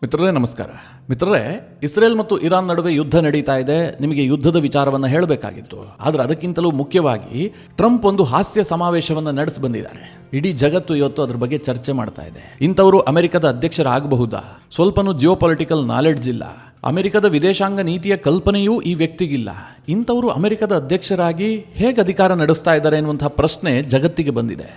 ಮಿತ್ರರೇ ನಮಸ್ಕಾರ. ಮಿತ್ರರೇ, ಇಸ್ರೇಲ್ ಮತ್ತು ಇರಾನ್ ನಡುವೆ ಯುದ್ಧ ನಡೀತಾ ಇದೆ. ನಿಮಗೆ ಯುದ್ಧದ ವಿಚಾರವನ್ನು ಹೇಳಬೇಕಾಗಿತ್ತು. ಆದರೆ ಅದಕ್ಕಿಂತಲೂ ಮುಖ್ಯವಾಗಿ ಟ್ರಂಪ್ ಒಂದು ಹಾಸ್ಯ ಸಮಾವೇಶವನ್ನು ನಡೆಸಿ ಬಂದಿದ್ದಾರೆ. ಇಡೀ ಜಗತ್ತು ಇವತ್ತು ಅದ್ರ ಬಗ್ಗೆ ಚರ್ಚೆ ಮಾಡ್ತಾ ಇದೆ. ಇಂಥವರು ಅಮೆರಿಕದ ಅಧ್ಯಕ್ಷರಾಗಬಹುದಾ? ಸ್ವಲ್ಪನೂ ಜಿಯೋಪೊಲಿಟಿಕಲ್ ನಾಲೆಡ್ಜ್ ಇಲ್ಲ. ಅಮೆರಿಕದ ವಿದೇಶಾಂಗ ನೀತಿಯ ಕಲ್ಪನೆಯೂ ಈ ವ್ಯಕ್ತಿಗಿಲ್ಲ. ಇಂಥವರು ಅಮೆರಿಕದ ಅಧ್ಯಕ್ಷರಾಗಿ ಹೇಗೆ ಅಧಿಕಾರ ನಡೆಸ್ತಾ ಇದ್ದಾರೆ ಎನ್ನುವಂತಹ ಪ್ರಶ್ನೆ ಜಗತ್ತಿಗೆ ಬಂದಿದೆ.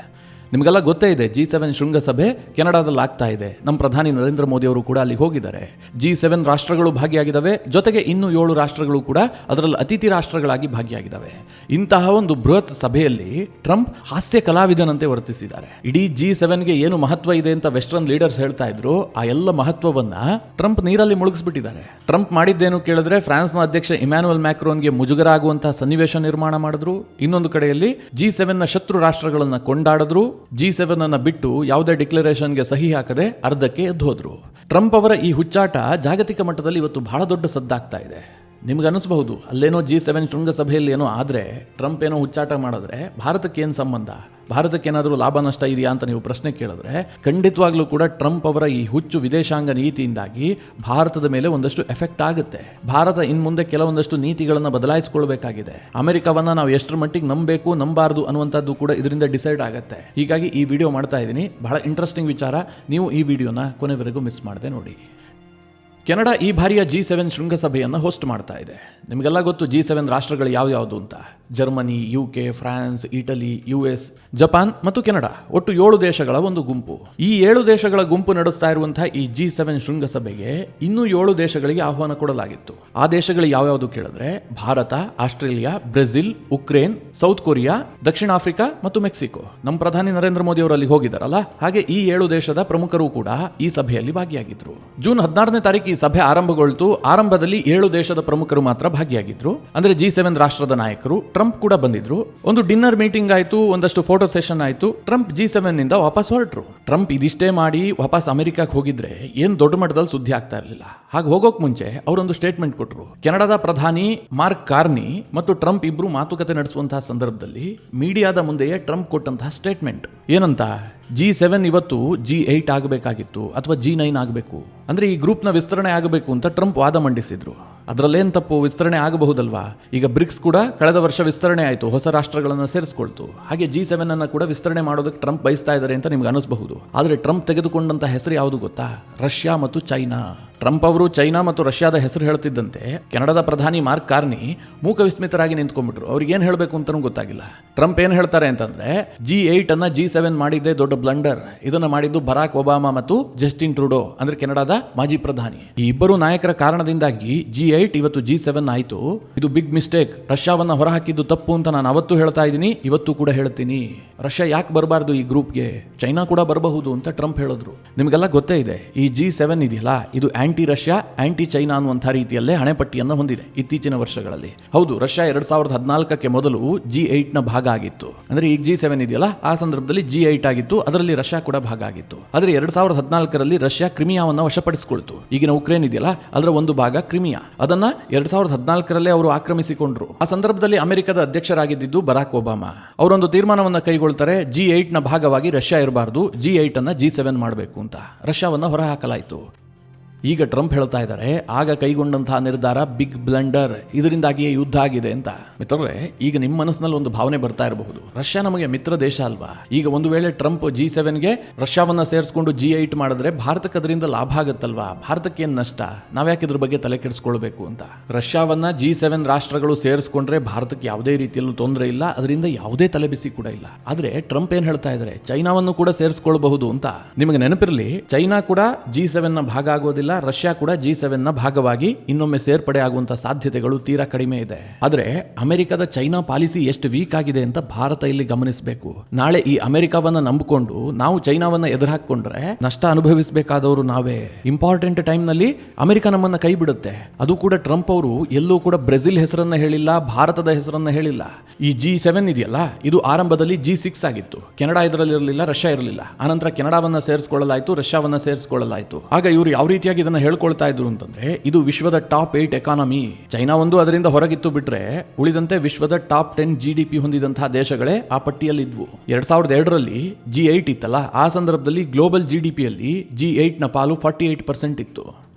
ನಿಮಗೆಲ್ಲ ಗೊತ್ತೇ ಇದೆ, G7 ಶೃಂಗಸಭೆ ಕೆನಡಾದಲ್ಲಿ ಆಗ್ತಾ ಇದೆ. ನಮ್ಮ ಪ್ರಧಾನಿ ನರೇಂದ್ರ ಮೋದಿ ಅವರು ಕೂಡ ಅಲ್ಲಿ ಹೋಗಿದ್ದಾರೆ. G7 ರಾಷ್ಟ್ರಗಳು ಭಾಗಿಯಾಗಿದ್ದಾವೆ. ಜೊತೆಗೆ ಇನ್ನೂ 7 ರಾಷ್ಟ್ರಗಳು ಕೂಡ ಅದರಲ್ಲಿ ಅತಿಥಿ ರಾಷ್ಟ್ರಗಳಾಗಿ ಭಾಗಿಯಾಗಿದ್ದಾವೆ. ಇಂತಹ ಒಂದು ಬೃಹತ್ ಸಭೆಯಲ್ಲಿ ಟ್ರಂಪ್ ಹಾಸ್ಯ ಕಲಾವಿದನಂತೆ ವರ್ತಿಸಿದ್ದಾರೆ. ಇಡೀ G7ಗೆ ಏನು ಮಹತ್ವ ಇದೆ ಅಂತ ವೆಸ್ಟರ್ನ್ ಲೀಡರ್ಸ್ ಹೇಳ್ತಾ ಇದ್ರು, ಆ ಎಲ್ಲ ಮಹತ್ವವನ್ನ ಟ್ರಂಪ್ ನೀರಲ್ಲಿ ಮುಳುಗಿಸ್ಬಿಟ್ಟಿದ್ದಾರೆ. ಟ್ರಂಪ್ ಮಾಡಿದ್ದೇನು ಕೇಳಿದ್ರೆ, ಫ್ರಾನ್ಸ್ನ ಅಧ್ಯಕ್ಷ ಇಮ್ಯಾನ್ಯುಯಲ್ ಮ್ಯಾಕ್ರೋನ್ಗೆ ಮುಜುಗರ ಆಗುವಂತಹ ಸನ್ನಿವೇಶ ನಿರ್ಮಾಣ ಮಾಡಿದ್ರು. ಇನ್ನೊಂದು ಕಡೆಯಲ್ಲಿ G7ನ ಶತ್ರು ರಾಷ್ಟ್ರಗಳನ್ನ ಕೊಂಡಾಡಿದ್ರು. G7 ಅನ್ನ ಬಿಟ್ಟು ಯಾವುದೇ ಡಿಕ್ಲರೇಷನ್ಗೆ ಸಹಿ ಹಾಕದೆ ಅರ್ಧಕ್ಕೆ ಎದ್ದು ಹೋದ್ರು. ಟ್ರಂಪ್ ಅವರ ಈ ಹುಚ್ಚಾಟ ಜಾಗತಿಕ ಮಟ್ಟದಲ್ಲಿ ಇವತ್ತು ಬಹಳ ದೊಡ್ಡ ಸದ್ದಾಗ್ತಾ ಇದೆ. ನಿಮ್ಗೆ ಅನಿಸಬಹುದು, ಅಲ್ಲೇನೋ G7 ಶೃಂಗಸಭೆಯಲ್ಲಿ ಏನೋ ಆದರೆ ಟ್ರಂಪ್ ಏನೋ ಹುಚ್ಚಾಟ ಮಾಡಿದ್ರೆ ಭಾರತಕ್ಕೆ ಏನು ಸಂಬಂಧ, ಭಾರತಕ್ಕೇನಾದರೂ ಲಾಭ ನಷ್ಟ ಇದೆಯಾ ಅಂತ ನೀವು ಪ್ರಶ್ನೆ ಕೇಳಿದ್ರೆ, ಖಂಡಿತವಾಗ್ಲೂ ಕೂಡ ಟ್ರಂಪ್ ಅವರ ಈ ಹುಚ್ಚು ವಿದೇಶಾಂಗ ನೀತಿಯಿಂದಾಗಿ ಭಾರತದ ಮೇಲೆ ಒಂದಷ್ಟು ಎಫೆಕ್ಟ್ ಆಗುತ್ತೆ. ಭಾರತ ಇನ್ನು ಮುಂದೆ ಕೆಲವೊಂದಷ್ಟು ನೀತಿಗಳನ್ನು ಬದಲಾಯಿಸಿಕೊಳ್ಬೇಕಾಗಿದೆ. ಅಮೆರಿಕವನ್ನ ನಾವು ಎಷ್ಟರ ಮಟ್ಟಿಗೆ ನಂಬಬೇಕು ನಂಬಾರ್ದು ಅನ್ನುವಂಥದ್ದು ಕೂಡ ಇದರಿಂದ ಡಿಸೈಡ್ ಆಗುತ್ತೆ. ಹೀಗಾಗಿ ಈ ವಿಡಿಯೋ ಮಾಡ್ತಾ ಇದ್ದೀನಿ. ಬಹಳ ಇಂಟ್ರೆಸ್ಟಿಂಗ್ ವಿಚಾರ. ನೀವು ಈ ವಿಡಿಯೋನ ಕೊನೆವರೆಗೂ ಮಿಸ್ ಮಾಡದೆ ನೋಡಿ. ಕೆನಡಾ ಈ ಬಾರಿಯ G7 ಶೃಂಗಸಭೆಯನ್ನು ಹೋಸ್ಟ್ ಮಾಡ್ತಾ ಇದೆ. ನಿಮಗೆಲ್ಲ ಗೊತ್ತು G7 ರಾಷ್ಟ್ರಗಳು ಯಾವ್ಯಾವುದು ಅಂತ. Germany, UK, France, Italy, US, Japan ಮತ್ತು ಕೆನಡಾ, ಒಟ್ಟು 7 ದೇಶಗಳ ಒಂದು ಗುಂಪು. ಈ 7 ದೇಶಗಳ ಗುಂಪು ನಡೆಸ್ತಾ ಇರುವಂತಹ ಈ G7 ಶೃಂಗಸಭೆಗೆ ಇನ್ನೂ 7 ದೇಶಗಳಿಗೆ ಆಹ್ವಾನ ಕೊಡಲಾಗಿತ್ತು. ಆ ದೇಶಗಳು ಯಾವ್ಯಾವುದು ಕೇಳಿದ್ರೆ, Bharat, Australia, Brazil, Ukraine, south Korea, ದಕ್ಷಿಣ ಆಫ್ರಿಕಾ ಮತ್ತು ಮೆಕ್ಸಿಕೋ. ನಮ್ಮ ಪ್ರಧಾನಿ ನರೇಂದ್ರ ಮೋದಿ ಅವರು ಅಲ್ಲಿ ಹೋಗಿದ್ದಾರಲ್ಲ, ಹಾಗೆ ಈ 7 ದೇಶದ ಪ್ರಮುಖರು ಕೂಡ ಈ ಸಭೆಯಲ್ಲಿ ಭಾಗಿಯಾಗಿದ್ರು. ಜೂನ್ 16ನೇ ತಾರೀಕು ಈ ಸಭೆ ಆರಂಭಗೊಳ್ತು. ಆರಂಭದಲ್ಲಿ 7 ದೇಶದ ಪ್ರಮುಖರು ಮಾತ್ರ ಭಾಗಿಯಾಗಿದ್ರು. ಅಂದ್ರೆ G7 ರಾಷ್ಟ್ರದ ನಾಯಕರು. ಟ್ರಂಪ್ ಕೂಡ ಬಂದಿದ್ರು. ಒಂದು ಡಿನ್ನರ್ ಮೀಟಿಂಗ್ ಆಯ್ತು, ಒಂದಷ್ಟು ಫೋಟೋ ಸೆಷನ್ ಆಯ್ತು. ಟ್ರಂಪ್ G7 ನಿಂದ ವಾಪಸ್ ಹೊರಟ್ರು. ಟ್ರಂಪ್ ಇದಿಷ್ಟೇ ಮಾಡಿ ವಾಪಸ್ ಅಮೆರಿಕಕ್ಕೆ ಹೋಗಿದ್ರೆ ಏನ್ ದೊಡ್ಡ ಮಟ್ಟದಲ್ಲಿ ಸುದ್ದಿ ಆಗ್ತಾ ಇರಲಿಲ್ಲ. ಹಾಗೆ ಹೋಗೋಕ್ ಮುಂಚೆ ಅವರೊಂದು ಸ್ಟೇಟ್ಮೆಂಟ್ ಕೊಟ್ಟರು. ಕೆನಡಾದ ಪ್ರಧಾನಿ ಮಾರ್ಕ್ ಕಾರ್ನಿ ಮತ್ತು ಟ್ರಂಪ್ ಇಬ್ರು ಮಾತುಕತೆ ನಡೆಸುವಂತಹ ಸಂದರ್ಭದಲ್ಲಿ ಮೀಡಿಯಾದ ಮುಂದೆಯೇ ಟ್ರಂಪ್ ಕೊಟ್ಟಂತಹ ಸ್ಟೇಟ್ಮೆಂಟ್ ಏನಂತ, G7 ಇವತ್ತು G8 ಆಗಬೇಕಾಗಿತ್ತು ಅಥವಾ G9 ಆಗಬೇಕು, ಅಂದ್ರೆ ಈ ಗ್ರೂಪ್ನ ವಿಸ್ತರಣೆ ಆಗಬೇಕು ಅಂತ ಟ್ರಂಪ್ ವಾದ ಮಂಡಿಸಿದ್ರು. ಅದರಲ್ಲೇನು ತಪ್ಪು, ವಿಸ್ತರಣೆ ಆಗಬಹುದಲ್ವಾ? ಈಗ ಬ್ರಿಕ್ಸ್ ಕೂಡ ಕಳೆದ ವರ್ಷ ವಿಸ್ತರಣೆ ಆಯಿತು, ಹೊಸ ರಾಷ್ಟ್ರಗಳನ್ನು ಸೇರಿಸ್ಕೊಳ್ತು. ಹಾಗೆ G7 ಅನ್ನ ಕೂಡ ವಿಸ್ತರಣೆ ಮಾಡೋದಕ್ಕೆ ಟ್ರಂಪ್ ಬಯಸ್ತಾ ಇದ್ದಾರೆ ಅಂತ ನಿಮ್ಗೆ ಅನಿಸಬಹುದು. ಆದರೆ ಟ್ರಂಪ್ ತೆಗೆದುಕೊಂಡಂತ ಹೆಸರು ಯಾವುದು ಗೊತ್ತಾ? ರಷ್ಯಾ ಮತ್ತು ಚೈನಾ. ಟ್ರಂಪ್ ಅವರು ಚೈನಾ ಮತ್ತು ರಷ್ಯಾದ ಹೆಸರು ಹೇಳ್ತಿದ್ದಂತೆ ಕೆನಡಾದ ಪ್ರಧಾನಿ ಮಾರ್ಕ್ ಕಾರ್ನಿ ಮೂಕ ವಿಸ್ಮಿತರಾಗಿ ನಿಂತ್ಕೊಂಡ್ಬಿಟ್ರು. ಅವ್ರಿಗೆ ಏನು ಹೇಳಬೇಕು ಅಂತಲೂ ಗೊತ್ತಾಗಿಲ್ಲ. ಟ್ರಂಪ್ ಏನು ಹೇಳ್ತಾರೆ ಅಂತಂದ್ರೆ, G8 ಅನ್ನ G7 ಮಾಡಿದ್ದೇ ದೊಡ್ಡ ಬ್ಲಂಡರ್. ಇದನ್ನ ಮಾಡಿದ್ದು ಬರಾಕ್ ಒಬಾಮಾ ಮತ್ತು ಜಸ್ಟಿನ್ ಟ್ರೂಡೋ, ಅಂದ್ರೆ ಕೆನಡಾದ ಮಾಜಿ ಪ್ರಧಾನಿ. ಈ ಇಬ್ಬರು ನಾಯಕರ ಕಾರಣದಿಂದಾಗಿ G8 ಇವತ್ತು G7 ಆಯಿತು. ಇದು ಬಿಗ್ ಮಿಸ್ಟೇಕ್. ರಷ್ಯಾವನ್ನ ಹೊರಹಾಕಿದ್ದು ತಪ್ಪು ಅಂತ ನಾನು ಅವತ್ತು ಹೇಳ್ತಾ ಇದ್ದೀನಿ, ಇವತ್ತು ಕೂಡ ಹೇಳ್ತೀನಿ. ರಷ್ಯಾ ಯಾಕೆ ಬರಬಾರ್ದು ಈ ಗ್ರೂಪ್ಗೆ? ಚೈನಾ ಕೂಡ ಬರಬಹುದು ಅಂತ ಟ್ರಂಪ್ ಹೇಳಿದ್ರು. ನಿಮಗೆಲ್ಲ ಗೊತ್ತೇ ಇದೆ, ಈ G7 ಇದೆಯಲ್ಲ, ಇದು ಆಂಟಿ ರಷ್ಯಾ, ಆಂಟಿ ಚೈನಾ ಅನ್ನುವಂಥ ರೀತಿಯಲ್ಲೇ ಹಣೆಪಟ್ಟಿಯನ್ನು ಹೊಂದಿದೆ ಇತ್ತೀಚಿನ ವರ್ಷಗಳಲ್ಲಿ. ಹೌದು, ರಷ್ಯಾ 2014ಕ್ಕೆ ಮೊದಲು G8 ನ ಭಾಗ ಆಗಿತ್ತು. ಅಂದ್ರೆ ಈಗ G7 ಇದೆಯಲ್ಲ, ಆ ಸಂದರ್ಭದಲ್ಲಿ G8 ಆಗಿತ್ತು. ಅದರಲ್ಲಿ ರಷ್ಯಾ ಕೂಡ ಭಾಗ ಆಗಿತ್ತು. ಆದರೆ 2014ರಲ್ಲಿ ರಷ್ಯಾ ಕ್ರಿಮಿಯಾವನ್ನು ವಶಪಡಿಸಿಕೊಳ್ತು. ಈಗಿನ ಉಕ್ರೇನ್ ಇದೆಯಲ್ಲ, ಅದರ ಒಂದು ಭಾಗ ಕ್ರಿಮಿಯಾ. ಅದನ್ನ 2014ರಲ್ಲೇ ಅವರು ಆಕ್ರಮಿಸಿಕೊಂಡ್ರು. ಆ ಸಂದರ್ಭದಲ್ಲಿ ಅಮೆರಿಕದ ಅಧ್ಯಕ್ಷರಾಗಿದ್ದು ಬರಾಕ್ ಒಬಾಮಾ. ಅವರೊಂದು ತೀರ್ಮಾನವನ್ನ ಕೈಗೊಳ್ತಾರೆ, G8 ನ ಭಾಗವಾಗಿ ರಷ್ಯಾ ಇರಬಾರ್ದು, G8 ಅನ್ನ G7 ಮಾಡಬೇಕು ಅಂತ. ರಷ್ಯಾವನ್ನ ಹೊರಹಾಕಲಾಯಿತು. ಈಗ ಟ್ರಂಪ್ ಹೇಳ್ತಾ ಇದ್ದಾರೆ, ಆಗ ಕೈಗೊಂಡಂತಹ ನಿರ್ಧಾರ ಬಿಗ್ ಬ್ಲಂಡರ್, ಇದರಿಂದಾಗಿಯೇ ಯುದ್ಧ ಆಗಿದೆ ಅಂತ. ಮಿತ್ರರೇ, ಈಗ ನಿಮ್ಮ ಮನಸ್ಸಿನಲ್ಲಿ ಒಂದು ಭಾವನೆ ಬರ್ತಾ ಇರಬಹುದು, ರಷ್ಯಾ ನಮಗೆ ಮಿತ್ರ ದೇಶ ಅಲ್ವಾ? ಈಗ ಒಂದು ವೇಳೆ ಟ್ರಂಪ್ G7ಗೆ ರಷ್ಯಾವನ್ನ ಸೇರಿಸ್ಕೊಂಡು G8 ಮಾಡಿದ್ರೆ ಭಾರತಕ್ಕೆ ಅದರಿಂದ ಲಾಭ ಆಗುತ್ತಲ್ವಾ? ಭಾರತಕ್ಕೆ ಏನು ನಷ್ಟ? ನಾವ್ಯಾಕೆ ಇದ್ರ ಬಗ್ಗೆ ತಲೆ ಕೆಡಿಸ್ಕೊಳ್ಬೇಕು ಅಂತ. ರಷ್ಯಾವನ್ನ G7 ರಾಷ್ಟ್ರಗಳು ಸೇರಿಸ್ಕೊಂಡ್ರೆ ಭಾರತಕ್ಕೆ ಯಾವುದೇ ರೀತಿಯಲ್ಲೂ ತೊಂದರೆ ಇಲ್ಲ, ಅದರಿಂದ ಯಾವುದೇ ತಲೆಬಿಸಿ ಕೂಡ ಇಲ್ಲ. ಆದ್ರೆ ಟ್ರಂಪ್ ಏನ್ ಹೇಳ್ತಾ ಇದ್ದಾರೆ, ಚೈನಾವನ್ನು ಕೂಡ ಸೇರಿಸ್ಕೊಳ್ಬಹುದು ಅಂತ. ನಿಮಗೆ ನೆನಪಿರಲಿ, ಚೈನಾ ಕೂಡ G7 ನ ಭಾಗ ಆಗೋದಿಲ್ಲ, ರಷ್ಯಾ ಕೂಡ G7 ನ ಭಾಗವಾಗಿ ಇನ್ನೊಮ್ಮೆ ಸೇರ್ಪಡೆ ಆಗುವಂತ ಸಾಧ್ಯತೆಗಳು ತೀರಾ ಕಡಿಮೆ ಇದೆ. ಆದ್ರೆ ಅಮೆರಿಕದ ಚೈನಾ ಪಾಲಿಸಿ ಎಷ್ಟು ವೀಕ್ ಆಗಿದೆ ಅಂತ ಭಾರತ ಇಲ್ಲಿ ಗಮನಿಸಬೇಕು. ನಾಳೆ ಈ ಅಮೆರಿಕವನ್ನ ನಂಬಿಕೊಂಡು ನಾವು ಚೈನಾವನ್ನ ಎದುರಾಕೊಂಡ್ರೆ ನಷ್ಟ ಅನುಭವಿಸಬೇಕಾದವರು ನಾವೇ. ಇಂಪಾರ್ಟೆಂಟ್ ಟೈಮ್ ನಲ್ಲಿ ಅಮೆರಿಕ ನಮ್ಮನ್ನ ಕೈ ಬಿಡುತ್ತೆ. ಅದು ಕೂಡ ಟ್ರಂಪ್ ಅವರು ಎಲ್ಲೂ ಕೂಡ ಬ್ರೆಜಿಲ್ ಹೆಸರನ್ನ ಹೇಳಿಲ್ಲ, ಭಾರತದ ಹೆಸರನ್ನ ಹೇಳಿಲ್ಲ. ಈ G7 ಇದೆಯಲ್ಲ, ಇದು ಆರಂಭದಲ್ಲಿ G6 ಆಗಿತ್ತು. ಕೆನಡಾ ಇದರಲ್ಲಿ ಇರಲಿಲ್ಲ, ರಷ್ಯಾ ಇರಲಿಲ್ಲ. ಆನಂತರ ಕೆನಡಾವನ್ನ ಸೇರಿಸಿಕೊಳ್ಳಲಾಯಿತು, ರಷ್ಯಾವನ್ನ ಸೇರಿಸಿಕೊಳ್ಳಲಾಯಿತು. ಆಗ ಇವರು ಯಾವ ರೀತಿಯಾಗಿ ಯಾಕೆ ಇದನ್ನ ಹೇಳ್ಕೊಳ್ತಾ ಇದ್ರು ಅಂತಂದ್ರೆ, ಇದು ವಿಶ್ವದ ಟಾಪ್ 8 ಎಕಾನಮಿ. ಚೈನಾ ಒಂದು ಅದರಿಂದ ಹೊರಗಿತ್ತು ಬಿಟ್ರೆ ಉಳಿದಂತೆ ವಿಶ್ವದ ಟಾಪ್ 10 GDP ಹೊಂದಿದಂತಹ ದೇಶಗಳೇ ಆ ಪಟ್ಟಿಯಲ್ಲಿ ಇದ್ವು. 2002ರಲ್ಲಿ G8 ಇತ್ತಲ್ಲ, ಆ ಸಂದರ್ಭದಲ್ಲಿ ಗ್ಲೋಬಲ್ GDPಯಲ್ಲಿ G8 ನ ಪಾಲು 48% ಇತ್ತು.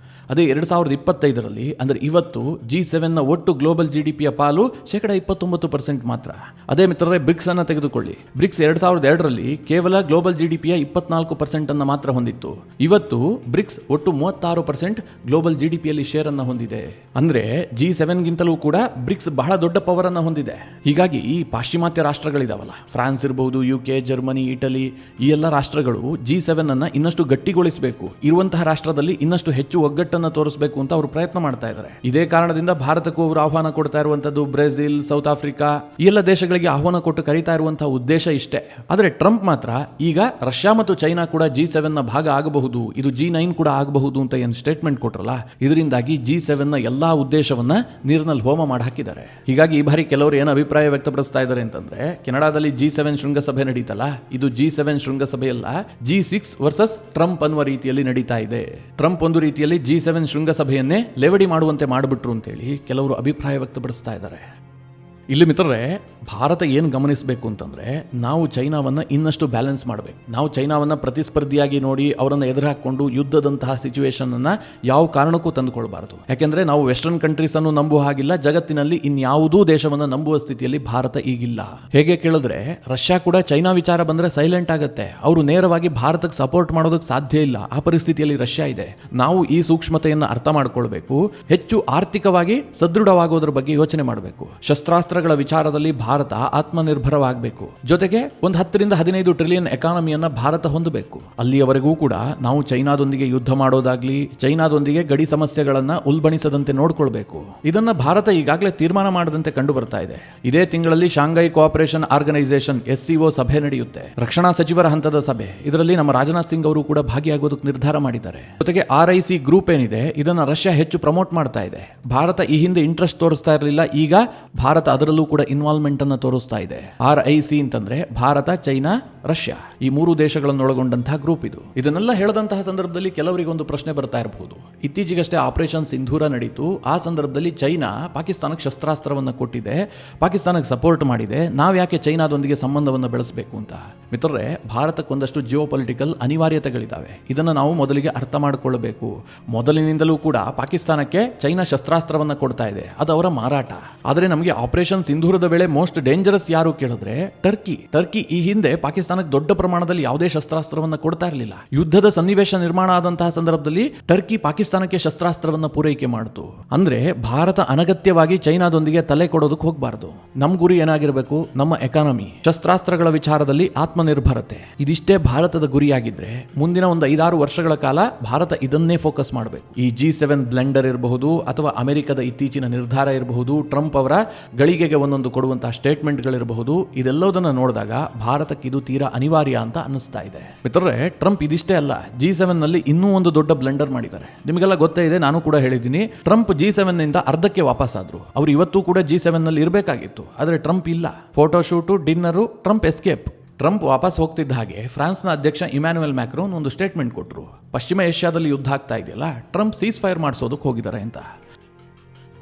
ಅದೇ 2025ರಲ್ಲಿ ಅಂದರೆ ಇವತ್ತು G7ನ ಒಟ್ಟು ಗ್ಲೋಬಲ್ GDPಯ ಪಾಲು 29% ಮಾತ್ರ. ಅದೇ ಮಿತ್ರರೇ, ಬ್ರಿಕ್ಸ್ ಅನ್ನು ತೆಗೆದುಕೊಳ್ಳಿ. ಬ್ರಿಕ್ಸ್ 2002ರಲ್ಲಿ ಕೇವಲ ಗ್ಲೋಬಲ್ GDPಯ 24% ಅನ್ನು ಮಾತ್ರ ಹೊಂದಿತ್ತು. ಇವತ್ತು ಬ್ರಿಕ್ಸ್ ಒಟ್ಟು 36% ಗ್ಲೋಬಲ್ GDPಯಲ್ಲಿ ಶೇರ್ ಅನ್ನು ಹೊಂದಿದೆ. ಅಂದ್ರೆ G7ಗಿಂತಲೂ ಕೂಡ ಬ್ರಿಕ್ಸ್ ಬಹಳ ದೊಡ್ಡ ಪವರ್ ಅನ್ನು ಹೊಂದಿದೆ. ಹೀಗಾಗಿ ಈ ಪಾಶ್ಚಿಮಾತ್ಯ ರಾಷ್ಟ್ರಗಳಿದಾವಲ್ಲ, ಫ್ರಾನ್ಸ್ ಇರಬಹುದು, UK, ಜರ್ಮನಿ, ಇಟಲಿ, ಈ ಎಲ್ಲ ರಾಷ್ಟ್ರಗಳು G7 ಅನ್ನ ಇನ್ನಷ್ಟು ಗಟ್ಟಿಗೊಳಿಸಬೇಕು, ಇರುವಂತಹ ರಾಷ್ಟ್ರದಲ್ಲಿ ಇನ್ನಷ್ಟು ಹೆಚ್ಚು ಒಗ್ಗಟ್ಟು ತೋರಿಸಬೇಕು ಅಂತ ಅವರು ಪ್ರಯತ್ನ ಮಾಡ್ತಾ ಇದ್ದಾರೆ. ಇದೇ ಕಾರಣದಿಂದ ಭಾರತಕ್ಕೂ ಅವರು ಆಹ್ವಾನ ಕೊಡ್ತಾ ಇರುವಂತದ್ದು, ಬ್ರೆಜಿಲ್, ಸೌತ್ ಆಫ್ರಿಕಾ ಈ ಎಲ್ಲ ದೇಶಗಳಿಗೆ ಆಹ್ವಾನ ಕೊಟ್ಟು ಕರೀತಾ ಇರುವಂತಹ ಉದ್ದೇಶ ಇಷ್ಟೇ. ಆದರೆ ಟ್ರಂಪ್ ಮಾತ್ರ ಈಗ ರಷ್ಯಾ ಮತ್ತು ಚೈನಾ ಕೂಡ G7 ನ ಭಾಗ ಆಗಬಹುದು, ಇದು G9 ಕೂಡ ಆಗಬಹುದು ಅಂತ ಏನು ಸ್ಟೇಟ್ಮೆಂಟ್ ಕೊಟ್ರಲ್ಲ, ಇದರಿಂದಾಗಿ G7 ನ ಎಲ್ಲಾ ಉದ್ದೇಶವನ್ನ ನೀರಿನಲ್ಲಿ ಹೋಮ ಮಾಡಿ ಹಾಕಿದ್ದಾರೆ. ಹೀಗಾಗಿ ಈ ಬಾರಿ ಕೆಲವರು ಏನು ಅಭಿಪ್ರಾಯ ವ್ಯಕ್ತಪಡಿಸ್ತಾ ಇದ್ದಾರೆ ಅಂತಂದ್ರೆ, ಕೆನಡಾದಲ್ಲಿ G7 ಶೃಂಗಸಭೆ ನಡೀತಲ್ಲ, ಇದು G7 ಶೃಂಗಸಭೆಯಲ್ಲ, G6 ವರ್ಸಸ್ ಟ್ರಂಪ್ ಅನ್ನುವ ರೀತಿಯಲ್ಲಿ ನಡೀತಾ ಇದೆ. ಟ್ರಂಪ್ ಒಂದು ರೀತಿಯಲ್ಲಿ G7 ಶೃಂಗಸಭೆಯನ್ನೇ ಲೆವಡಿ ಮಾಡುವಂತೆ ಮಾಡಿಬಿಟ್ರು ಅಂತೇಳಿ ಕೆಲವರು ಅಭಿಪ್ರಾಯ ವ್ಯಕ್ತಪಡಿಸ್ತಾ ಇದ್ದಾರೆ. ಇಲ್ಲಿ ಮಿತ್ರರೇ, ಭಾರತ ಏನು ಗಮನಿಸಬೇಕು ಅಂತಂದ್ರೆ, ನಾವು ಚೈನಾವನ್ನ ಇನ್ನಷ್ಟು ಬ್ಯಾಲೆನ್ಸ್ ಮಾಡಬೇಕು. ನಾವು ಚೈನಾವನ್ನ ಪ್ರತಿಸ್ಪರ್ಧಿಯಾಗಿ ನೋಡಿ ಅವರನ್ನು ಎದುರು ಹಾಕೊಂಡು ಯುದ್ಧದಂತಹ ಸಿಚುವೇಶನ್ ಅನ್ನ ಯಾವ ಕಾರಣಕ್ಕೂ ತಂದುಕೊಳ್ಬಾರದು. ಯಾಕೆಂದ್ರೆ ನಾವು ವೆಸ್ಟರ್ನ್ ಕಂಟ್ರೀಸ್ ಅನ್ನು ನಂಬುವ ಹಾಗಿಲ್ಲ, ಜಗತ್ತಿನಲ್ಲಿ ಇನ್ಯಾವುದೂ ದೇಶವನ್ನು ನಂಬುವ ಸ್ಥಿತಿಯಲ್ಲಿ ಭಾರತ ಈಗಿಲ್ಲ. ಹೇಗೆ ಕೇಳಿದ್ರೆ, ರಷ್ಯಾ ಕೂಡ ಚೈನಾ ವಿಚಾರ ಬಂದ್ರೆ ಸೈಲೆಂಟ್ ಆಗುತ್ತೆ, ಅವರು ನೇರವಾಗಿ ಭಾರತಕ್ಕೆ ಸಪೋರ್ಟ್ ಮಾಡೋದಕ್ಕೆ ಸಾಧ್ಯ ಇಲ್ಲ. ಆ ಪರಿಸ್ಥಿತಿಯಲ್ಲಿ ರಷ್ಯಾ ಇದೆ. ನಾವು ಈ ಸೂಕ್ಷ್ಮತೆಯನ್ನು ಅರ್ಥ ಮಾಡ್ಕೊಳ್ಬೇಕು. ಹೆಚ್ಚು ಆರ್ಥಿಕವಾಗಿ ಸದೃಢವಾಗೋದ್ರ ಬಗ್ಗೆ ಯೋಚನೆ ಮಾಡಬೇಕು. ಶಸ್ತ್ರಾಸ್ತ್ರಗಳ ವಿಚಾರದಲ್ಲಿ ಭಾರತ ಆತ್ಮನಿರ್ಭರವಾಗಬೇಕು. ಜೊತೆಗೆ ಒಂದು 10 ರಿಂದ 15 ಟ್ರಿಲಿಯನ್ ಎಕಾನಮಿಯನ್ನ ಭಾರತ ಹೊಂದಬೇಕು. ಅಲ್ಲಿಯವರೆಗೂ ಕೂಡ ನಾವು ಚೈನಾದೊಂದಿಗೆ ಯುದ್ಧ ಮಾಡೋದಾಗ್ಲಿ, ಚೈನಾದೊಂದಿಗೆ ಗಡಿ ಸಮಸ್ಯೆಗಳನ್ನ ಉಲ್ಬಣಿಸದಂತೆ ನೋಡ್ಕೊಳ್ಬೇಕು. ಇದನ್ನ ಭಾರತ ಈಗಾಗಲೇ ತೀರ್ಮಾನ ಮಾಡದಂತೆ ಕಂಡು ಬರ್ತಾ ಇದೆ. ಇದೇ ತಿಂಗಳಲ್ಲಿ ಶಾಂಘೈ ಕೋಆಪರೇಷನ್ ಆರ್ಗನೈಸೇಷನ್ SCO ಸಭೆ ನಡೆಯುತ್ತೆ, ರಕ್ಷಣಾ ಸಚಿವರ ಹಂತದ ಸಭೆ. ಇದರಲ್ಲಿ ನಮ್ಮ ರಾಜನಾಥ್ ಸಿಂಗ್ ಅವರು ಕೂಡ ಭಾಗಿಯಾಗೋದಕ್ಕೆ ನಿರ್ಧಾರ ಮಾಡಿದ್ದಾರೆ. ಜೊತೆಗೆ RIC ಗ್ರೂಪ್ ಏನಿದೆ, ಇದನ್ನ ರಷ್ಯಾ ಹೆಚ್ಚು ಪ್ರಮೋಟ್ ಮಾಡ್ತಾ ಇದೆ. ಭಾರತ ಈ ಹಿಂದೆ ಇಂಟ್ರೆಸ್ಟ್ ತೋರಿಸ್ತಾ ಇರಲಿಲ್ಲ, ಈಗ ಭಾರತ ಅದರಲ್ಲೂ ಕೂಡ ಇನ್ವಾಲ್ವ್ಮೆಂಟ್ ಅನ್ನು ತೋರಿಸ್ತಾ ಇದೆ. RIC ಅಂತಂದ್ರೆ ಭಾರತ, ಚೈನಾ, ರಷ್ಯಾ ಈ 3 ದೇಶಗಳನ್ನು ಒಳಗೊಂಡಂತಹ ಗ್ರೂಪ್ ಇದು. ಇದನ್ನೆಲ್ಲ ಹೇಳದಂತಹ ಸಂದರ್ಭದಲ್ಲಿ ಕೆಲವರಿಗೆ ಒಂದು ಪ್ರಶ್ನೆ ಬರ್ತಾ ಇರಬಹುದು. ಇತ್ತೀಚೆಗಷ್ಟೇ ಆಪರೇಷನ್ ಸಿಂಧೂರ ನಡೀತು. ಆ ಸಂದರ್ಭದಲ್ಲಿ ಚೈನಾ ಪಾಕಿಸ್ತಾನಕ್ಕೆ ಶಸ್ತ್ರಾಸ್ತ್ರವನ್ನು ಕೊಟ್ಟಿದೆ, ಪಾಕಿಸ್ತಾನಕ್ಕೆ ಸಪೋರ್ಟ್ ಮಾಡಿದೆ. ನಾವು ಯಾಕೆ ಚೈನಾದೊಂದಿಗೆ ಸಂಬಂಧವನ್ನು ಬೆಳೆಸಬೇಕು ಅಂತ? ಮಿತ್ರರೇ, ಭಾರತಕ್ಕೊಂದಷ್ಟು ಜಿಯೋ ಪೊಲಿಟಿಕಲ್ ಅನಿವಾರ್ಯತೆಗಳಿದ್ದಾವೆ. ಇದನ್ನು ನಾವು ಮೊದಲಿಗೆ ಅರ್ಥ ಮಾಡಿಕೊಳ್ಳಬೇಕು. ಮೊದಲಿನಿಂದಲೂ ಕೂಡ ಪಾಕಿಸ್ತಾನಕ್ಕೆ ಚೈನಾ ಶಸ್ತ್ರಾಸ್ತ್ರವನ್ನು ಕೊಡ್ತಾ ಇದೆ, ಅದು ಅವರ ಮಾರಾಟ. ಆದರೆ ನಮಗೆ ಆಪರೇಷನ್ ಸಿಂಧೂರದ ವೇಳೆ ಮೋಸ್ಟ್ ಡೇಂಜರಸ್ ಯಾರು ಕೇಳಿದ್ರೆ ಟರ್ಕಿ ಈ ಹಿಂದೆ ಪಾಕಿಸ್ತಾನಕ್ಕೆ ದೊಡ್ಡ ಪ್ರಮಾಣದಲ್ಲಿ ಯಾವುದೇ ಶಸ್ತ್ರಾಸ್ತ್ರವನ್ನು ಕೊಡ್ತಾ ಇರಲಿಲ್ಲ. ಯುದ್ಧದ ಸನ್ನಿವೇಶ ನಿರ್ಮಾಣ ಆದಂತಹ ಸಂದರ್ಭದಲ್ಲಿ ಟರ್ಕಿ ಪಾಕಿಸ್ತಾನಕ್ಕೆ ಶಸ್ತ್ರಾಸ್ತ್ರವನ್ನು ಪೂರೈಕೆ ಮಾಡಿತು. ಅಂದ್ರೆ ಭಾರತ ಅನಗತ್ಯವಾಗಿ ಚೈನಾದೊಂದಿಗೆ ತಲೆ ಕೊಡೋದಕ್ಕೆ ಹೋಗಬಾರದು. ನಮ್ಮ ಗುರಿ ಏನಾಗಿರಬೇಕು? ನಮ್ಮ ಎಕಾನಮಿ, ಶಸ್ತ್ರಾಸ್ತ್ರಗಳ ವಿಚಾರದಲ್ಲಿ ಆತ್ಮನಿರ್ಭರತೆ. ಇದಿಷ್ಟೇ ಭಾರತದ ಗುರಿಯಾಗಿದ್ರೆ ಮುಂದಿನ ಒಂದು 5-6 ವರ್ಷಗಳ ಕಾಲ ಭಾರತ ಇದನ್ನೇ ಫೋಕಸ್ ಮಾಡಬೇಕು. ಈ G7 ಬ್ಲೆಂಡರ್ ಇರಬಹುದು, ಅಥವಾ ಅಮೆರಿಕದ ಇತ್ತೀಚಿನ ನಿರ್ಧಾರ ಇರಬಹುದು, ಟ್ರಂಪ್ ಅವರ ಗಳಿಗೆಗೆ ಒಂದೊಂದು ಕೊಡುವಂತಹ ಸ್ಟೇಟ್ಮೆಂಟ್ಗಳಿರಬಹುದು, ಇದೆಲ್ಲದನ್ನ ನೋಡಿದಾಗ ಭಾರತಕ್ಕೆ ಇದು ತೀರಾ ಅನಿವಾರ್ಯ ಅಂತ ಅನ್ನಿಸ್ತಾ ಇದೆ. ಮಿತ್ರರೇ, ಟ್ರಂಪ್ ಇದಿಷ್ಟೇ ಅಲ್ಲ, G7 ನಲ್ಲಿ ಇನ್ನೂ ಒಂದು ದೊಡ್ಡ ಬ್ಲೆಂಡರ್ ಮಾಡಿದ್ದಾರೆ. ನಿಮಗೆಲ್ಲ ಗೊತ್ತೇ ಇದೆ, ನಾನು ಕೂಡ ಹೇಳಿದ್ದೀನಿ. ಟ್ರಂಪ್ G7 ನಿಂದ ಅರ್ಧಕ್ಕೆ ವಾಪಸ್ ಆದ್ರು. ಅವರು ಇವತ್ತು ಕೂಡ G7 ನಲ್ಲಿ ಇರಬೇಕಾಗಿತ್ತು, ಆದರೆ ಟ್ರಂಪ್ ಇಲ್ಲ. Photo shoot, dinner, Trump escape. Trump ವಾಪಸ್ ಹೋಗ್ತಿದ್ದ ಹಾಗೆ ಫ್ರಾನ್ಸ್ನ ಅಧ್ಯಕ್ಷ ಇಮ್ಯಾನ್ಯುಯಲ್ ಮ್ಯಾಕ್ರೋನ್ ಒಂದು ಸ್ಟೇಟ್ಮೆಂಟ್ ಕೊಟ್ಟರು. ಪಶ್ಚಿಮ ಏಷ್ಯಾದಲ್ಲಿ ಯುದ್ಧ ಆಗ್ತಾ ಇದೆಯಲ್ಲ, ಟ್ರಂಪ್ ಸೀಸ್ ಫೈರ್ ಮಾಡಿಸೋದಕ್ಕೆ ಹೋಗಿದ್ದಾರೆ ಅಂತ.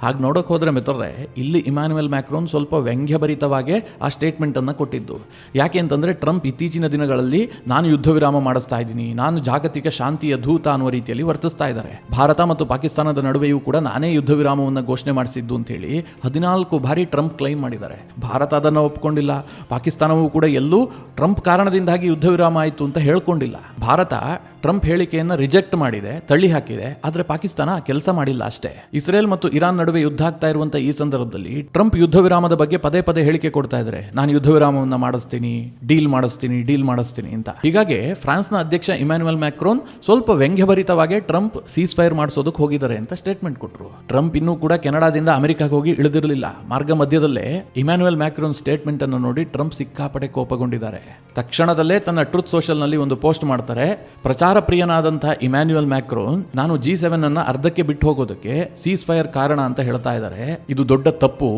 ಹಾಗೆ ನೋಡೋಕೆ ಹೋದರೆ ಮಿತ್ರರೇ, ಇಲ್ಲಿ ಇಮ್ಯಾನ್ಯುಯಲ್ ಮ್ಯಾಕ್ರೋನ್ ಸ್ವಲ್ಪ ವ್ಯಂಗ್ಯಭರಿತವಾಗಿ ಆ ಸ್ಟೇಟ್ಮೆಂಟನ್ನು ಕೊಟ್ಟಿದ್ದು. ಯಾಕೆ ಅಂತಂದರೆ, ಟ್ರಂಪ್ ಇತ್ತೀಚಿನ ದಿನಗಳಲ್ಲಿ ನಾನು ಯುದ್ಧ ವಿರಾಮ ಮಾಡಿಸ್ತಾ ಇದ್ದೀನಿ, ನಾನು ಜಾಗತಿಕ ಶಾಂತಿಯ ದೂತ ಅನ್ನುವ ರೀತಿಯಲ್ಲಿ ವರ್ತಿಸ್ತಾ ಇದ್ದಾರೆ. ಭಾರತ ಮತ್ತು ಪಾಕಿಸ್ತಾನದ ನಡುವೆಯೂ ಕೂಡ ನಾನೇ ಯುದ್ಧ ವಿರಾಮವನ್ನು ಘೋಷಣೆ ಮಾಡಿಸಿದ್ದು ಅಂತೇಳಿ 14 ಬಾರಿ ಟ್ರಂಪ್ ಕ್ಲೈಮ್ ಮಾಡಿದ್ದಾರೆ. ಭಾರತ ಅದನ್ನು ಒಪ್ಕೊಂಡಿಲ್ಲ. ಪಾಕಿಸ್ತಾನವೂ ಕೂಡ ಎಲ್ಲೂ ಟ್ರಂಪ್ ಕಾರಣದಿಂದಾಗಿ ಯುದ್ಧ ವಿರಾಮ ಆಯಿತು ಅಂತ ಹೇಳ್ಕೊಂಡಿಲ್ಲ. ಭಾರತ ಟ್ರಂಪ್ ಹೇಳಿಕೆಯನ್ನು ರಿಜೆಕ್ಟ್ ಮಾಡಿದೆ, ತಳ್ಳಿ ಹಾಕಿದೆ. ಆದರೆ ಪಾಕಿಸ್ತಾನ ಕೆಲಸ ಮಾಡಿಲ್ಲ ಅಷ್ಟೇ. ಇಸ್ರೇಲ್ ಮತ್ತು ಇರಾನ್ ನಡುವೆ ಯುದ್ಧ ಆಗ್ತಾ ಇರುವಂತಹ ಈ ಸಂದರ್ಭದಲ್ಲಿ ಟ್ರಂಪ್ ಯುದ್ಧ ವಿರಾಮದ ಬಗ್ಗೆ ಪದೇ ಪದೇ ಹೇಳಿಕೆ ಕೊಡ್ತಾ ಇದ್ದಾರೆ. ನಾನು ಯುದ್ಧ ವಿರಾಮವನ್ನು ಮಾಡಿಸ್ತೀನಿ, ಡೀಲ್ ಮಾಡಿಸ್ತೀನಿ ಅಂತ. ಹೀಗಾಗಿ ಫ್ರಾನ್ಸ್ನ ಅಧ್ಯಕ್ಷ ಇಮ್ಯಾನ್ಯುಯಲ್ ಮ್ಯಾಕ್ರೋನ್ ಸ್ವಲ್ಪ ವ್ಯಂಗ್ಯಭರಿತವಾಗಿ ಟ್ರಂಪ್ ಸೀಸ್ ಫೈರ್ ಮಾಡಿಸೋದಕ್ಕೆ ಹೋಗಿದ್ದಾರೆ ಅಂತ ಸ್ಟೇಟ್ಮೆಂಟ್ ಕೊಟ್ಟರು. ಟ್ರಂಪ್ ಇನ್ನೂ ಕೂಡ ಕೆನಡಾದಿಂದ ಅಮೆರಿಕಾಗೆ ಹೋಗಿ ಇಳಿದಿರಲಿಲ್ಲ. ಮಾರ್ಗ ಮಧ್ಯದಲ್ಲೇ ಇಮ್ಯಾನ್ಯುಯಲ್ ಮ್ಯಾಕ್ರೋನ್ ಸ್ಟೇಟ್ಮೆಂಟ್ ಅನ್ನು ನೋಡಿ ಟ್ರಂಪ್ ಸಿಕ್ಕಾಪಟ್ಟೆ ಕೋಪಗೊಂಡಿದ್ದಾರೆ. ತಕ್ಷಣದಲ್ಲೇ ತನ್ನ ಟ್ರೂತ್ ಸೋಷಿಯಲ್ ನಲ್ಲಿ ಒಂದು ಪೋಸ್ಟ್ ಮಾಡ್ತಾರೆ. ಪ್ರಚಾರ ಪ್ರಿಯನಾದಂತಹ ಇಮ್ಯಾನ್ಯುಯಲ್ ಮ್ಯಾಕ್ರೋನ್ ನಾನು G7 ಅನ್ನ ಅರ್ಧಕ್ಕೆ ಬಿಟ್ಟು ಹೋಗೋದಕ್ಕೆ ಸೀಸ್ ಫೈರ್ ಕಾರಣ ಅಂತ ಹೇಳ್ತಾ ಇದ್ದಾರೆ. ಇದು ದೊಡ್ಡ ತಪ್ಪು.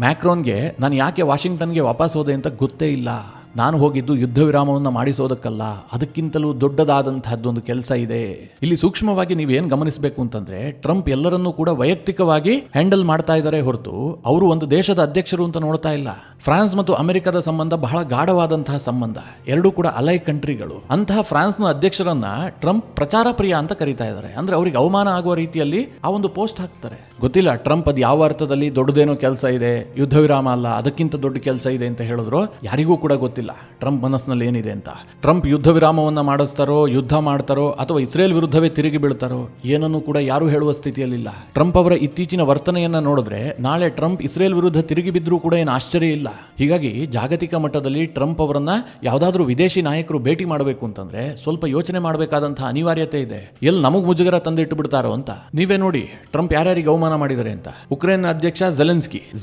ಮ್ಯಾಕ್ರೋನ್ಗೆ ನಾನು ಯಾಕೆ ವಾಷಿಂಗ್ಟನ್ಗೆ ವಾಪಸ್ ಹೋದೆ ಅಂತ ಗೊತ್ತೇ ಇಲ್ಲ. ನಾನು ಹೋಗಿದ್ದು ಯುದ್ಧ ವಿರಾಮವನ್ನು ಮಾಡಿಸೋದಕ್ಕಲ್ಲ, ಅದಕ್ಕಿಂತಲೂ ದೊಡ್ಡದಾದಂತಹದ್ದೊಂದು ಕೆಲಸ ಇದೆ. ಇಲ್ಲಿ ಸೂಕ್ಷ್ಮವಾಗಿ ನೀವೇನು ಗಮನಿಸಬೇಕು ಅಂತಂದ್ರೆ, ಟ್ರಂಪ್ ಎಲ್ಲರನ್ನೂ ಕೂಡ ವೈಯಕ್ತಿಕವಾಗಿ ಹ್ಯಾಂಡಲ್ ಮಾಡ್ತಾ ಇದ್ದಾರೆ ಹೊರತು ಅವರು ಒಂದು ದೇಶದ ಅಧ್ಯಕ್ಷರು ಅಂತ ನೋಡ್ತಾ ಇಲ್ಲ. ಫ್ರಾನ್ಸ್ ಮತ್ತು ಅಮೆರಿಕದ ಸಂಬಂಧ ಬಹಳ ಗಾಢವಾದಂತಹ ಸಂಬಂಧ, ಎರಡೂ ಕೂಡ ಅಲೈ ಕಂಟ್ರಿಗಳು. ಅಂತಹ ಫ್ರಾನ್ಸ್ನ ಅಧ್ಯಕ್ಷರನ್ನ ಟ್ರಂಪ್ ಪ್ರಚಾರ ಪ್ರಿಯ ಅಂತ ಕರೀತಾ ಇದ್ದಾರೆ. ಅಂದ್ರೆ ಅವರಿಗೆ ಅವಮಾನ ಆಗುವ ರೀತಿಯಲ್ಲಿ ಆ ಒಂದು ಪೋಸ್ಟ್ ಹಾಕ್ತಾರೆ. ಗೊತ್ತಿಲ್ಲ ಟ್ರಂಪ್ ಅದು ಯಾವ ಅರ್ಥದಲ್ಲಿ ದೊಡ್ಡದೇನೋ ಕೆಲಸ ಇದೆ, ಯುದ್ಧ ವಿರಾಮ ಅಲ್ಲ, ಅದಕ್ಕಿಂತ ದೊಡ್ಡ ಕೆಲಸ ಇದೆ ಅಂತ ಹೇಳಿದ್ರು ಯಾರಿಗೂ ಕೂಡ ಗೊತ್ತಿಲ್ಲ ಟ್ರಂಪ್ ಮನಸ್ಸಿನಲ್ಲಿ ಏನಿದೆ ಅಂತ. ಟ್ರಂಪ್ ಯುದ್ಧ ವಿರಾಮವನ್ನ ಮಾಡಿಸ್ತಾರೋ, ಯುದ್ಧ ಮಾಡ್ತಾರೋ, ಅಥವಾ ಇಸ್ರೇಲ್ ವಿರುದ್ಧವೇ ತಿರುಗಿ ಬೀಳ್ತಾರೋ ಏನನ್ನು ಕೂಡ ಯಾರು ಹೇಳುವ ಸ್ಥಿತಿಯಲ್ಲಿಲ್ಲ. ಟ್ರಂಪ್ ಅವರ ಇತ್ತೀಚಿನ ವರ್ತನೆಯನ್ನ ನೋಡಿದ್ರೆ ನಾಳೆ ಟ್ರಂಪ್ ಇಸ್ರೇಲ್ ವಿರುದ್ಧ ತಿರುಗಿ ಬಿದ್ದರೂ ಕೂಡ ಏನು ಆಶ್ಚರ್ಯ ಇಲ್ಲ. ಹೀಗಾಗಿ ಜಾಗತಿಕ ಮಟ್ಟದಲ್ಲಿ ಟ್ರಂಪ್ ಅವರನ್ನ ಯಾವುದಾದ್ರೂ ವಿದೇಶಿ ನಾಯಕರು ಭೇಟಿ ಮಾಡಬೇಕು ಅಂತಂದ್ರೆ ಸ್ವಲ್ಪ ಯೋಚನೆ ಮಾಡಬೇಕಾದಂತಹ ಅನಿವಾರ್ಯತೆ ಇದೆ. ಎಲ್ಲಿ ನಮಗ್ ಮುಜುಗರ ತಂದಿಟ್ಟು ಬಿಡ್ತಾರೋ ಅಂತ. ನೀವೇ ನೋಡಿ ಟ್ರಂಪ್ ಯಾರ್ಯಾರಿಗೆ ಅವಮಾನ ಮಾಡಿದ್ದಾರೆ ಅಂತ. ಉಕ್ರೇನ್ ಅಧ್ಯಕ್ಷ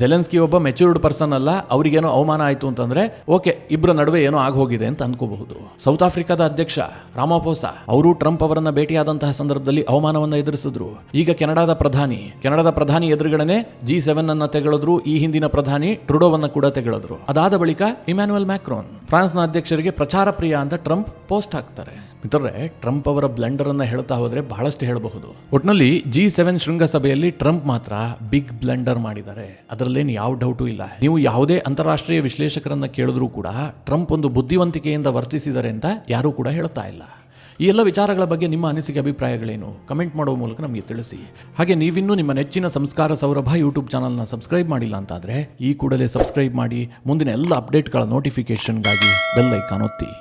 ಜೆಲೆನ್ಸ್ಕಿ ಒಬ್ಬ ಮೆಚೂರ್ಡ್ ಪರ್ಸನ್ ಅಲ್ಲ, ಅವ್ರಿಗೇನೋ ಅವಮಾನ ಆಯ್ತು ಅಂತಂದ್ರೆ ಓಕೆ, ಇಬ್ಬರ ನಡುವೆ ಏನೋ ಆಗೋಗಿದೆ ಅಂತ ಅನ್ಕೋಬಹುದು. ಸೌತ್ ಆಫ್ರಿಕಾದ ಅಧ್ಯಕ್ಷ ರಾಮಾಫೋಸಾ ಅವರು ಟ್ರಂಪ್ ಅವರನ್ನ ಭೇಟಿಯಾದಂತಹ ಸಂದರ್ಭದಲ್ಲಿ ಅವಮಾನವನ್ನ ಎದುರಿಸಿದ್ರು. ಈಗ ಕೆನಡಾದ ಪ್ರಧಾನಿ ಎದುರುಗಡೆನೆ G7 ಅನ್ನ ತೆಗೆಳಿದ್ರು. ಈ ಹಿಂದಿನ ಪ್ರಧಾನಿ ಟ್ರುಡೋವನ್ನ ಕೂಡ ತೆಗೆಳಿದ್ರು. ಅದಾದ ಬಳಿಕ ಇಮ್ಯಾನ್ಯುಯಲ್ ಮ್ಯಾಕ್ರೋನ್ ಫ್ರಾನ್ಸ್ನ ಅಧ್ಯಕ್ಷರಿಗೆ ಪ್ರಚಾರ ಪ್ರಿಯ ಅಂತ ಟ್ರಂಪ್ ಪೋಸ್ಟ್ ಹಾಕ್ತಾರೆ. ಮಿತ್ರರೇ, ಟ್ರಂಪ್ ಅವರ ಬ್ಲಂಡರ್ ಅನ್ನ ಹೇಳ್ತಾ ಹೋದ್ರೆ ಬಹಳಷ್ಟು ಹೇಳಬಹುದು. ಒಟ್ನಲ್ಲಿ G7 ಶೃಂಗಸಭೆಯಲ್ಲಿ ಟ್ರಂಪ್ ಮಾತ್ರ ಬಿಗ್ ಬ್ಲಂಡರ್ ಮಾಡಿದ್ದಾರೆ, ಅದರಲ್ಲೇನು ಯಾವ ಡೌಟು ಇಲ್ಲ. ನೀವು ಯಾವುದೇ ಅಂತಾರಾಷ್ಟ್ರೀಯ ವಿಶ್ಲೇಷಕರನ್ನ ಕೇಳಿದ್ರೂ ಕೂಡ ಟ್ರಂಪ್ ಒಂದು ಬುದ್ಧಿವಂತಿಕೆಯಿಂದ ವರ್ತಿಸಿದ್ದಾರೆ ಅಂತ ಯಾರೂ ಕೂಡ ಹೇಳ್ತಾ ಇಲ್ಲ. ಈ ಎಲ್ಲ ವಿಚಾರಗಳ ಬಗ್ಗೆ ನಿಮ್ಮ ಅನಿಸಿಕೆ ಅಭಿಪ್ರಾಯಗಳೇನು ಕಮೆಂಟ್ ಮಾಡುವ ಮೂಲಕ ನಮಗೆ ತಿಳಿಸಿ. ಹಾಗೆ ನೀವಿನ್ನೂ ನಿಮ್ಮ ನೆಚ್ಚಿನ ಸಂಸ್ಕಾರ ಸೌರಭ ಯೂಟ್ಯೂಬ್ ಚಾನಲ್ನ ಸಬ್ಸ್ಕ್ರೈಬ್ ಮಾಡಿಲ್ಲ ಅಂತಾದರೆ ಈ ಕೂಡಲೇ ಸಬ್ಸ್ಕ್ರೈಬ್ ಮಾಡಿ. ಮುಂದಿನ ಎಲ್ಲ ಅಪ್ಡೇಟ್ಗಳ ನೋಟಿಫಿಕೇಷನ್ಗಾಗಿ ಬೆಲ್ ಐಕಾನ್ ಒತ್ತಿ.